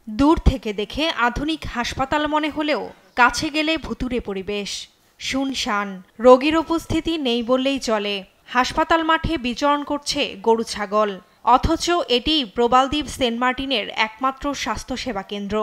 দূর থেকে দেখে আধুনিক হাসপাতাল মনে হলেও কাছে গেলে ভুতুড়ে পরিবেশ। শুনশান, রোগীর উপস্থিতি নেই বললেই চলে। হাসপাতাল মাঠে বিচরণ করছে গরু ছাগল, অথচ এটি প্রবালদ্বীপ সেন্ট মার্টিনের একমাত্র স্বাস্থ্যসেবা কেন্দ্র।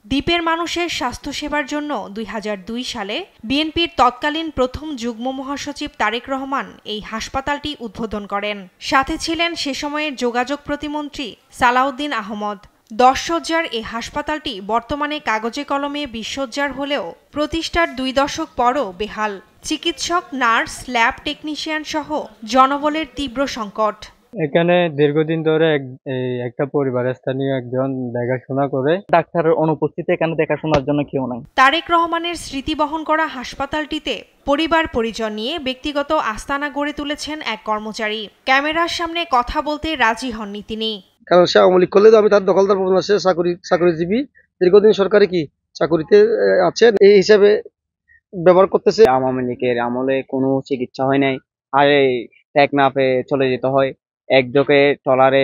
দ্বীপের মানুষের স্বাস্থ্যসেবার জন্য ২০০২ সালে বিএনপির তৎকালীন প্রথম যুগ্ম মহাসচিব তারেক রহমান এই হাসপাতালটি উদ্বোধন করেন। সাথে ছিলেন সে সময়ের যোগাযোগ প্রতিমন্ত্রী সালাউদ্দিন আহমদ। ১০ শয্যার এই হাসপাতালটি বর্তমানে কাগজে কলমে ২০ শয্যার হলেও প্রতিষ্ঠার ২ দশক পরও বেহাল। চিকিৎসক, নার্স, ল্যাব টেকনিশিয়ান সহ জনবলের তীব্র সংকট। এখানে দীর্ঘদিন ধরে একটা পরিবারের স্থানীয় একজন দেখাশোনা করে, ডাক্তারের অনুপস্থিতি এখানে দেখাশোনার জন্য কেউ নাই। তারেক রহমানের স্মৃতি বহন করা হাসপাতালটিতে পরিবার পরিজন নিয়ে ব্যক্তিগত আস্তানা গড়ে তুলেছেন এক কর্মচারী। ক্যামেরার সামনে কথা বলতে রাজি হননি তিনি। কারণ সে আওয়ামী লীগ করলে তো আমি তার দখলদার পাবো না, সে চাকরিজীবী, দীর্ঘদিন সরকারি চাকরিতে আছেন, এই হিসাবে ব্যবহার করতেছে। আওয়ামী লীগের আমলে কোনো চিকিৎসা হয় নাই, আর টেকনাফে চলে যেতে হয়। একজকে ট্রলারে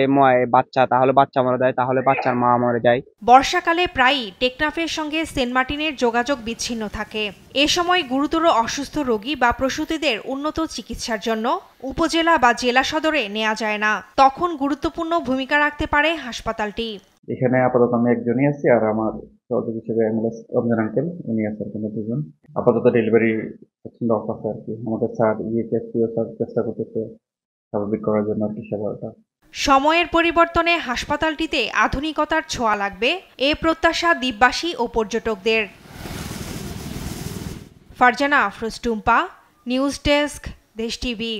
বাচ্চা, তাহলে বাচ্চা মরে যায়, তাহলে বাচ্চার মা মরে যায়। বর্ষাকালে প্রায়ই টেকনাফের সঙ্গে সেন্ট মার্টিনের যোগাযোগ বিচ্ছিন্ন থাকে। এ সময় গুরুতর অসুস্থ রোগী বা প্রসূতিদের উন্নত চিকিৎসার জন্য উপজেলা বা জেলা সদরে নেওয়া যায় না। তখন গুরুত্বপূর্ণ ভূমিকা রাখতে পারে হাসপাতালটি। এখানে আপাতত আমি একজনই আছি, আর আমার সহযোগী হিসেবে রমজান আঙ্কেল, উনি আছেন দুজন। আপাতত ডেলিভারি অফ আছে আর কি। আমাদের স্যার স্যার চেষ্টা করতেছে স্বাভাবিক করার জন্য আর কি সেবাটা। সময়ের পরিবর্তনে হাসপাতালটিতে আধুনিকতার ছোঁয়া লাগবে, এ প্রত্যাশা দ্বীপবাসী ও পর্যটকদের। ফারজানা আফরোজ টুম্পা, নিউজ ডেস্ক, দেশ টিভি।